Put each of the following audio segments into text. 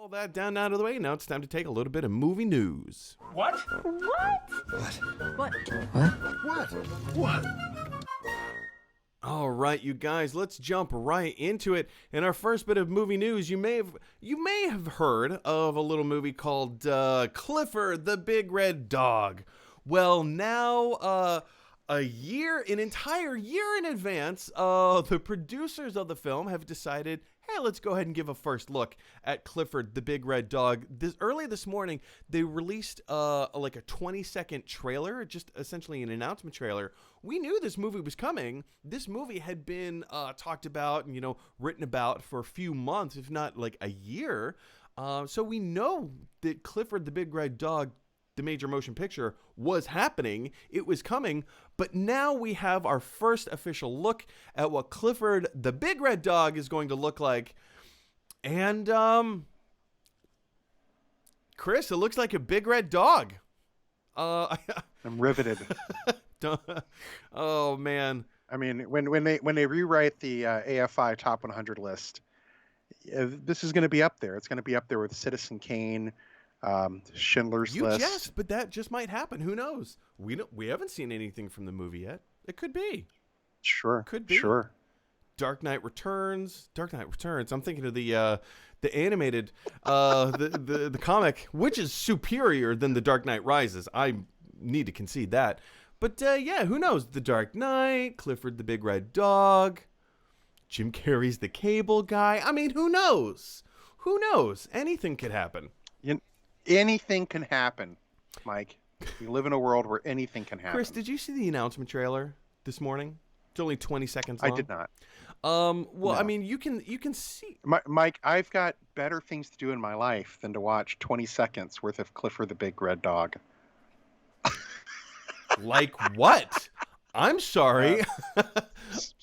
All that down out of the way. Now it's time to take a little bit of movie news. What? All right, you guys, let's jump right into it. In our first bit of movie news, you may have heard of a little movie called Clifford the Big Red Dog. Well, now an entire year in advance, the producers of the film have decided, hey, let's go ahead and give a first look at Clifford the Big Red Dog. Early this morning, they released like a 20-second trailer, just essentially an announcement trailer. We knew this movie was coming. This movie had been talked about and, written about for a few months, if not like a year. So we know that Clifford the Big Red Dog, the major motion picture, was happening. It was coming. But now we have our first official look at what Clifford the Big Red Dog is going to look like. And, Chris, it looks like a big red dog. I'm riveted. Oh, man. I mean, when they rewrite the AFI Top 100 list, this is going to be up there. It's going to be up there with Citizen Kane, Schindler's List. You jest, but that just might happen. Who knows? We haven't seen anything from the movie yet. It could be. Sure. Could be. Sure. Dark Knight Returns. I'm thinking of the animated, the comic, which is superior than The Dark Knight Rises. I need to concede that. But yeah, who knows? The Dark Knight, Clifford the Big Red Dog, Jim Carrey's The Cable Guy. I mean, who knows? Who knows? Anything could happen. Anything can happen, Mike. We live in a world where anything can happen. Chris, did you see the announcement trailer this morning? It's only 20 seconds long. I did not. Well, No. I mean, you can see. Mike, I've got better things to do in my life than to watch 20 seconds worth of Clifford the Big Red Dog. Like what? I'm sorry.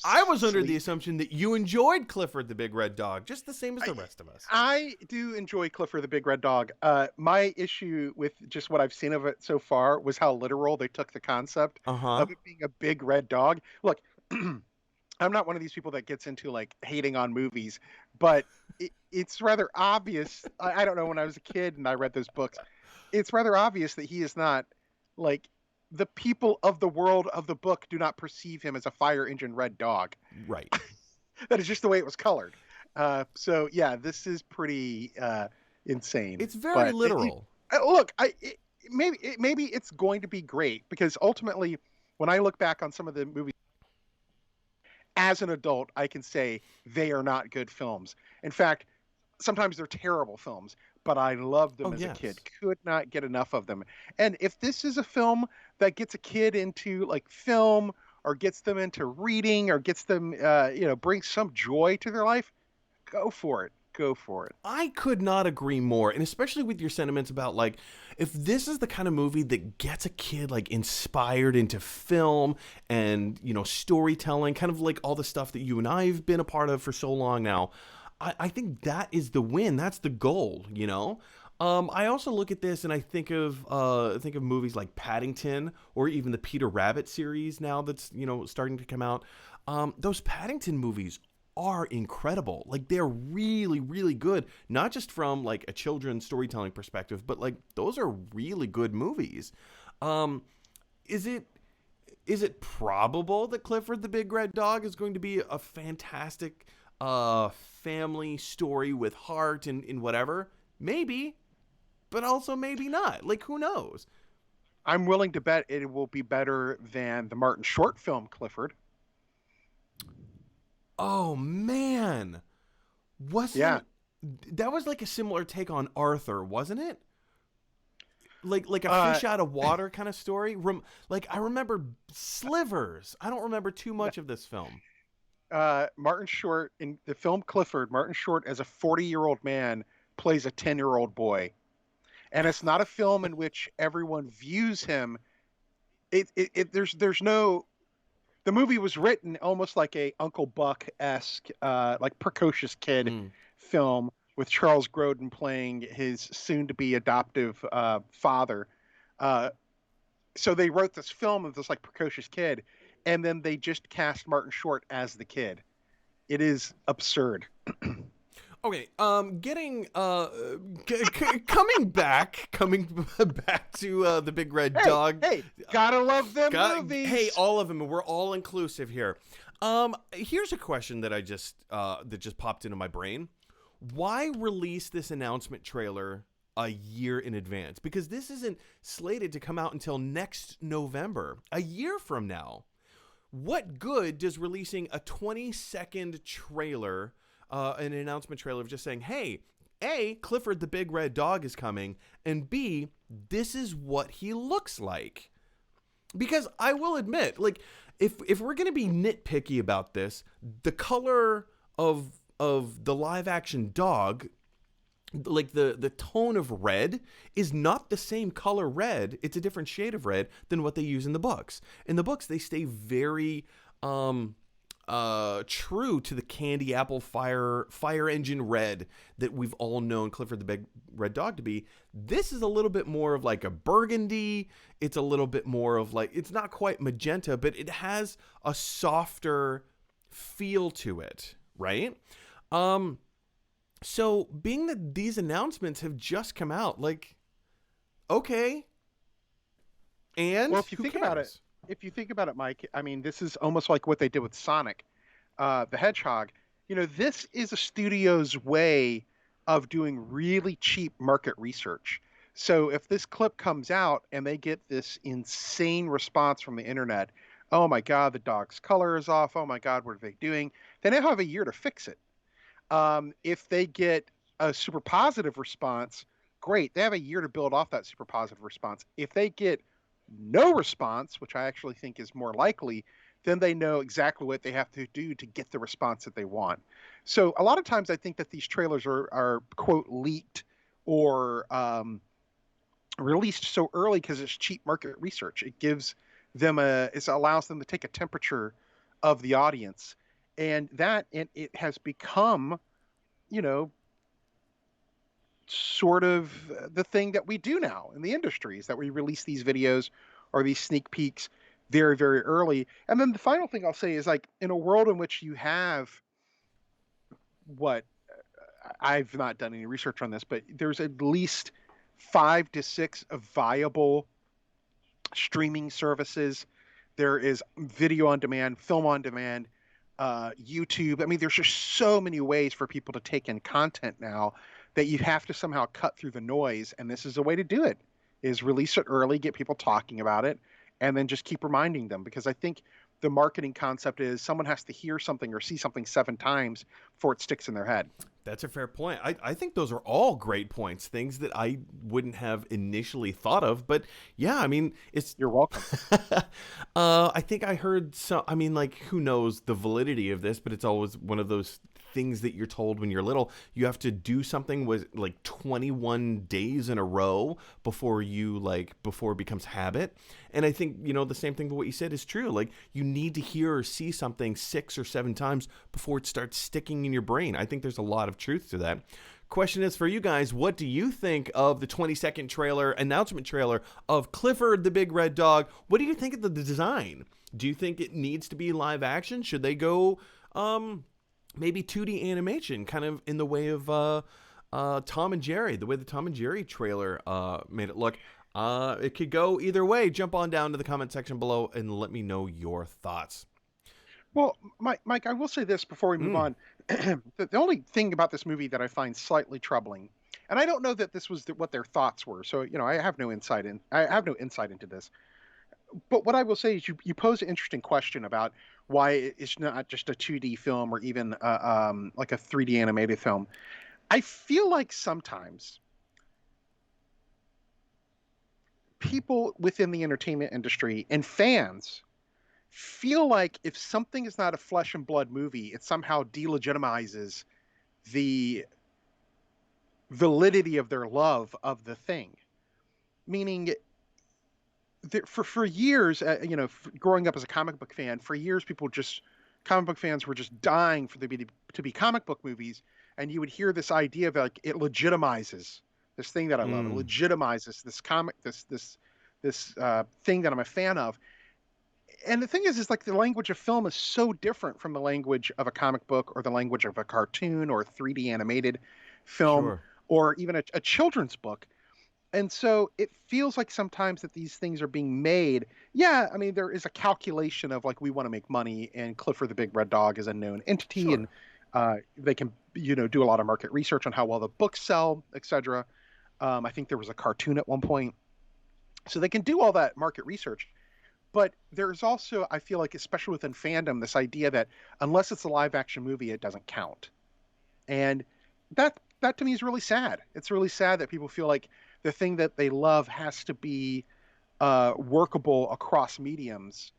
I was under the assumption that you enjoyed Clifford the Big Red Dog, just the same as the rest of us. I do enjoy Clifford the Big Red Dog. My issue with just what I've seen of it so far was how literal they took the concept of it being a big red dog. Look, I'm not one of these people that gets into like hating on movies, but it's rather obvious. I don't know, when I was a kid and I read those books, it's rather obvious that he is not like, the people of the world of the book do not perceive him as a fire engine red dog. Right. That is just the way it was colored. So yeah, this is pretty insane. It's very literal. Look, maybe it's going to be great, because ultimately, when I look back on some of the movies as an adult, I can say they are not good films. In fact, sometimes they're terrible films, but I loved them as a kid. Could not get enough of them. And if this is a film that gets a kid into like film, or gets them into reading, or gets them, brings some joy to their life, go for it. Go for it. I could not agree more. And especially with your sentiments about like, if this is the kind of movie that gets a kid like inspired into film and, storytelling, kind of like all the stuff that you and I have been a part of for so long now, I think that is the win. That's the goal, I also look at this and I think of movies like Paddington, or even the Peter Rabbit series now that's, starting to come out. Those Paddington movies are incredible. Like, they're really, really good. Not just from like a children's storytelling perspective, but like those are really good movies. Is it probable that Clifford the Big Red Dog is going to be a fantastic family story with heart and whatever? Maybe, but also maybe not. Like, who knows? I'm willing to bet it will be better than the Martin Short film Clifford. Oh man, that was like a similar take on Arthur, wasn't it? Like a fish out of water kind of story. I remember slivers. I don't remember too much of this film. Martin Short, in the film Clifford, Martin Short as a 40-year-old man plays a 10-year-old boy. And it's not a film in which everyone views him. There's no... The movie was written almost like a Uncle Buck-esque, like precocious kid film, with Charles Grodin playing his soon-to-be adoptive father. So they wrote this film of this like precocious kid, and then they just cast Martin Short as the kid. It is absurd. Okay, coming back to the Big Red Hey, Dog. hey, gotta love them Hey, movies. all of them. We're all inclusive here. Here's a question that that just popped into my brain. Why release this announcement trailer a year in advance? Because this isn't slated to come out until next November, a year from now. What good does releasing a 20-second trailer, an announcement trailer of just saying, hey, A, Clifford the Big Red Dog is coming, and B, this is what he looks like? Because I will admit, like, if we're gonna be nitpicky about this, the color of the live action dog, like the tone of red is not the same color red. It's a different shade of red than what they use in the books. In the books, they stay very true to the candy apple fire engine red that we've all known Clifford the Big Red Dog to be. This is a little bit more of like a burgundy. It's a little bit more of like, it's not quite magenta, but it has a softer feel to it, right? So being that these announcements have just come out, like, okay, and Well, if you who think cares? about it, Mike, I mean, this is almost like what they did with Sonic, the Hedgehog. You know, this is a studio's way of doing really cheap market research. So if this clip comes out and they get this insane response from the internet, oh my God, the dog's color is off. Oh my God, what are they doing? They now have a year to fix it. If they get a super positive response, great. They have a year to build off that super positive response. If they get no response, which I actually think is more likely, then they know exactly what they have to do to get the response that they want. So a lot of times I think that these trailers are quote leaked or released so early because it's cheap market research. It gives them it allows them to take a temperature of the audience, and it has become, you know, sort of the thing that we do now in the industry is that we release these videos or these sneak peeks very, very early. And then the final thing I'll say is like in a world in which you have what I've not done any research on this, but there's at least 5 to 6 of viable streaming services. There is video on demand, film on demand, YouTube. I mean, there's just so many ways for people to take in content now that you have to somehow cut through the noise. And this is a way to do it: is release it early, get people talking about it, and then just keep reminding them. Because I think the marketing concept is someone has to hear something or see something 7 times before it sticks in their head. That's a fair point. I think those are all great points, things that I wouldn't have initially thought of. But yeah, I mean, it's. You're welcome. I think I heard some. I mean, like, who knows the validity of this? But it's always one of those things that you're told when you're little. You have to do something with like 21 days in a row before it becomes habit. And I think, the same thing. But what you said is true. Like, you need to hear or see something 6 or 7 times before it starts sticking in your brain. I think there's a lot of truth to that. Question is for you guys: what do you think of the 20-second announcement trailer of Clifford the Big Red Dog? What do you think of the design? Do you think it needs to be live action? Should they go maybe 2D animation, kind of in the way of Tom and Jerry, the way the Tom and Jerry trailer made it look? It could go either way. Jump on down to the comment section below and let me know your thoughts. Well, Mike, I will say this before we move on. The only thing about this movie that I find slightly troubling, and I don't know that this was what their thoughts were, so I have no insight into this. But what I will say is, you pose an interesting question about why it's not just a 2D film or even like a 3D animated film. I feel like sometimes people within the entertainment industry and fans feel like if something is not a flesh and blood movie, it somehow delegitimizes the validity of their love of the thing. Meaning, for years, growing up as a comic book fan, for years comic book fans were just dying for there to be comic book movies, and you would hear this idea of like it legitimizes this thing that I love. It legitimizes this comic, this thing that I'm a fan of. And the thing is like the language of film is so different from the language of a comic book or the language of a cartoon or 3D animated film Sure. or even a children's book. And so it feels like sometimes that these things are being made. Yeah, I mean, there is a calculation of like, we want to make money, and Clifford the Big Red Dog is a known entity, and Sure. they can, do a lot of market research on how well the books sell, etc. I think there was a cartoon at one point. So they can do all that market research. But there's also, I feel like, especially within fandom, this idea that unless it's a live action movie, it doesn't count. And that to me is really sad. It's really sad that people feel like the thing that they love has to be workable across mediums,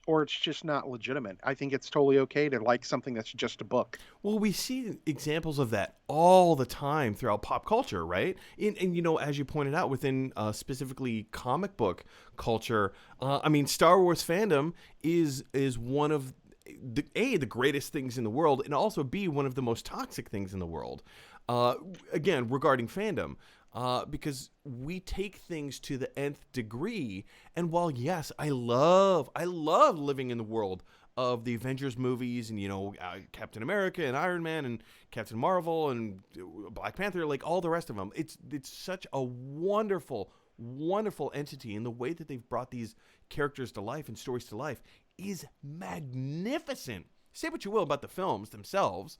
or it's just not legitimate. I think it's totally okay to like something that's just a book. Well, we see examples of that all the time throughout pop culture, right? And as you pointed out, within specifically comic book culture, I mean, Star Wars fandom is one of the greatest things in the world, and also B, one of the most toxic things in the world. Again, regarding fandom. Because we take things to the nth degree, and while yes, I love living in the world of the Avengers movies, and Captain America and Iron Man and Captain Marvel and Black Panther, like all the rest of them. It's such a wonderful, wonderful entity, and the way that they've brought these characters to life and stories to life is magnificent. Say what you will about the films themselves,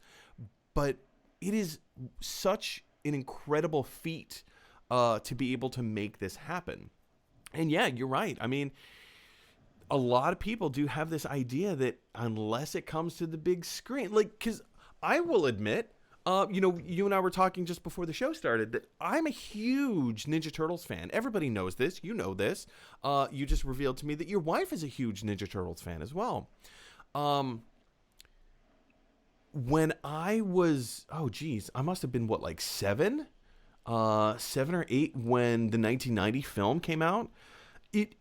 but it is such an incredible feat to be able to make this happen. And yeah, you're right. I mean, a lot of people do have this idea that unless it comes to the big screen, like, because I will admit, you and I were talking just before the show started that I'm a huge Ninja Turtles fan. Everybody knows this. You know this. You just revealed to me that your wife is a huge Ninja Turtles fan as well. When I was, I must have been like 7 or 8 when the 1990 film came out. It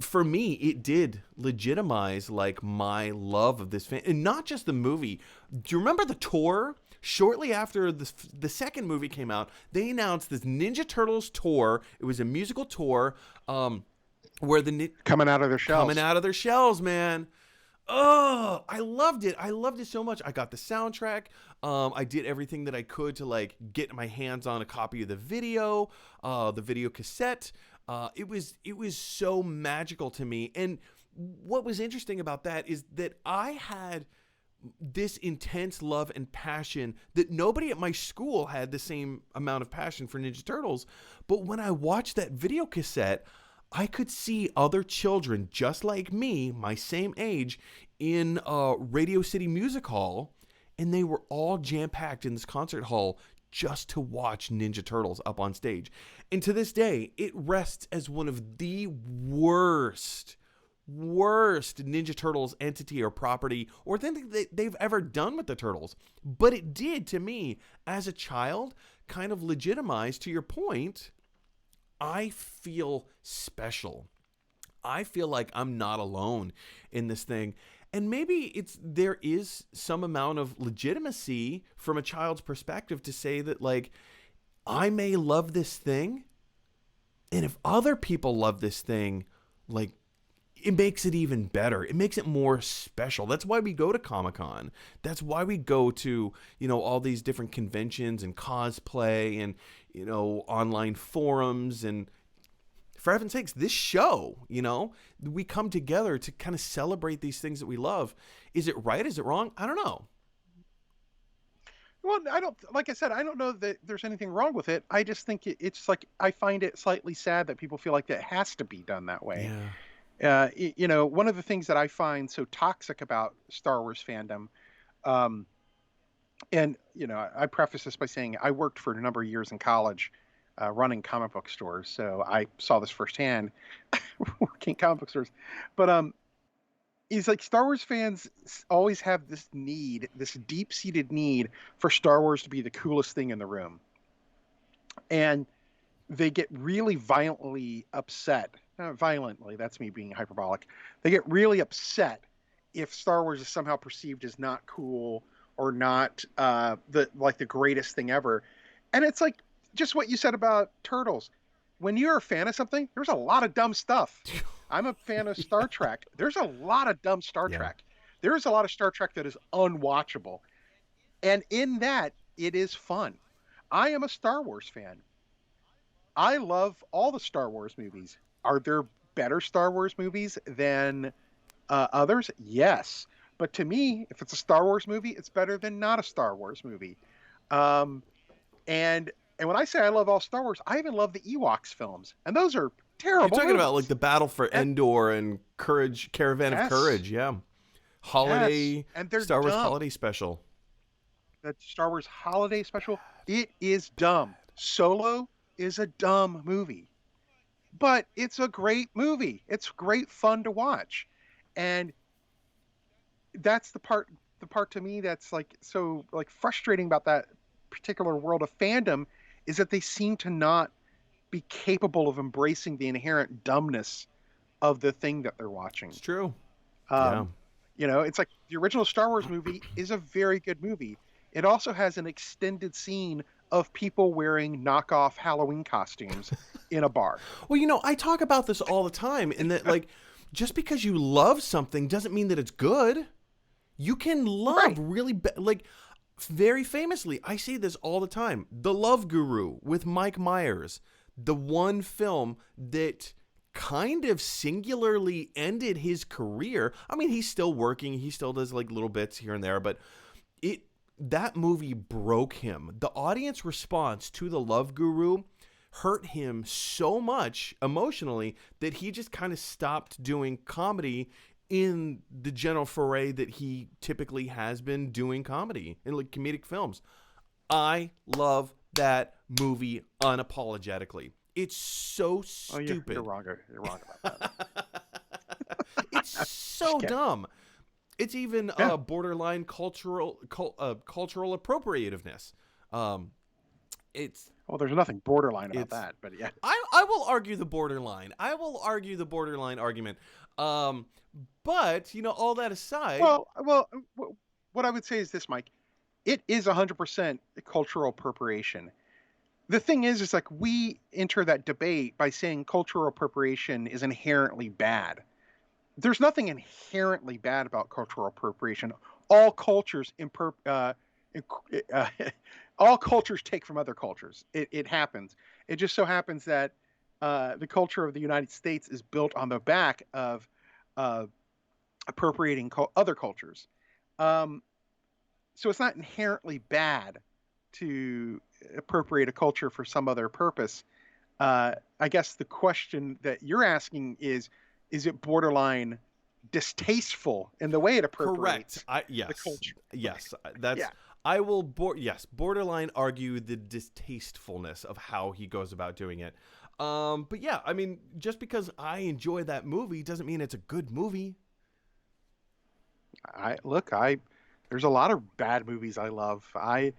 for me, it did legitimize like my love of this fan, and not just the movie. Do you remember the tour? Shortly after the second movie came out, they announced this Ninja Turtles tour. It was a musical tour, where Coming out of their shells. Coming out of their shells, man. Oh, I loved it. I loved it so much. I got the soundtrack. I did everything that I could to like get my hands on a copy of the video cassette. It was so magical to me. And what was interesting about that is that I had this intense love and passion that nobody at my school had the same amount of passion for Ninja Turtles. But when I watched that video cassette, I could see other children just like me, my same age, in Radio City Music Hall, and they were all jam-packed in this concert hall just to watch Ninja Turtles up on stage. And to this day, it rests as one of the worst Ninja Turtles entity or property or thing that they've ever done with the Turtles. But it did, to me, as a child, kind of legitimize, to your point, I feel special. I feel like I'm not alone in this thing. And maybe there is some amount of legitimacy from a child's perspective to say that, like, I may love this thing, and if other people love this thing, like, it makes it even better. It makes it more special. That's why we go to Comic-Con. That's why we go to, all these different conventions and cosplay and, online forums. And for heaven's sakes, this show, we come together to kind of celebrate these things that we love. Is it right? Is it wrong? I don't know. Well, like I said, I don't know that there's anything wrong with it. I just think it's like, I find it slightly sad that people feel like that has to be done that way. Yeah. One of the things that I find so toxic about Star Wars fandom, and I preface this by saying I worked for a number of years in college, running comic book stores, so I saw this firsthand, working comic book stores. But is like Star Wars fans always have this need, this deep-seated need for Star Wars to be the coolest thing in the room, and they get really violently upset. Violently, that's me being hyperbolic. They get really upset if Star Wars is somehow perceived as not cool or not the greatest thing ever. And it's like just what you said about Turtles. When you're a fan of something, there's a lot of dumb stuff. I'm a fan of Star Trek. There's a lot of dumb Star Yeah. Trek. There is a lot of Star Trek that is unwatchable. And in that, it is fun. I am a Star Wars fan. I love all the Star Wars movies. Are there better Star Wars movies than others? Yes. But to me, if it's a Star Wars movie, it's better than not a Star Wars movie. Um, and and when I say I love all Star Wars, I even love the Ewoks films, and those are You're terrible talking about movies. like the Battle for And Endor and Courage, Caravan of yes, Courage. Yeah. yes, Holiday, and they're Star Wars dumb. holiday special. That Star Wars holiday special, it is dumb. Solo is a dumb movie, but it's a great movie. It's great fun to watch, and that's the part to me that's like so like frustrating about that particular world of fandom is that they seem to not be capable of embracing the inherent dumbness of the thing that they're watching. It's true. Yeah. Um, it's like the original Star Wars movie is a very good movie. It also has an extended scene of people wearing knockoff Halloween costumes in a bar. Well, I talk about this all the time in that, like, just because you love something doesn't mean that it's good. You can love Right. really, like, very famously, I say this all the time. The Love Guru with Mike Myers, the one film that kind of singularly ended his career. I mean, he's still working. He still does like little bits here and there, but that movie broke him. The audience response to The Love Guru hurt him so much emotionally that he just kind of stopped doing comedy in the general foray that he typically has been doing comedy in like comedic films. I love that movie unapologetically. It's so stupid. You're wrong. You're wrong about that. It's so dumb. It's even borderline cultural appropriativeness. It's Well, there's nothing borderline about that, but yeah. I will argue the borderline. I will argue the borderline argument. But all that aside, Well, what I would say is this, Mike. It is 100% cultural appropriation. The thing is, it's like we enter that debate by saying cultural appropriation is inherently bad. There's nothing inherently bad about cultural appropriation. All cultures all cultures take from other cultures. It happens. It just so happens that the culture of the United States is built on the back of appropriating other cultures. So it's not inherently bad to appropriate a culture for some other purpose. I guess the question that you're asking is it borderline distasteful in the way it appropriates the culture? Yes, that's Yeah. I will borderline argue the distastefulness of how he goes about doing it. But yeah, I mean, just because I enjoy that movie doesn't mean it's a good movie. There's a lot of bad movies I love. I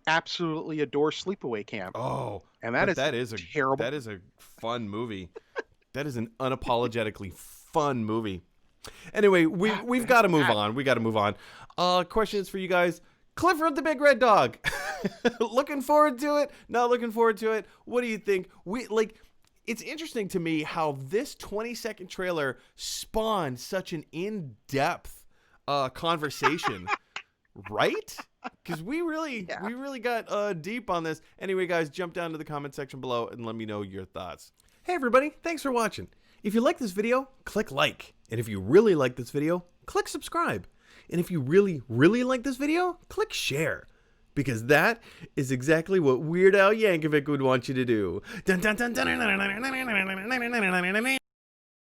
absolutely adore Sleepaway Camp. Oh, And but that is terrible. That is a fun movie. That is an unapologetically fun movie. Anyway, we've got to move on. We got to move on. Questions for you guys. Clifford the Big Red Dog. Looking forward to it? Not looking forward to it? What do you think? It's interesting to me how this 20-second trailer spawned such an in-depth conversation. Right? Because we really got deep on this. Anyway, guys, jump down to the comment section below and let me know your thoughts. Hey, everybody. Thanks for watching. If you like this video, click like. And if you really like this video, click subscribe. And if you really, really like this video, click share. Because that is exactly what Weird Al Yankovic would want you to do. Dun, dun, dun, dun, dun, dun, dun, dun, dun, dun, dun, dun, dun, dun, dun.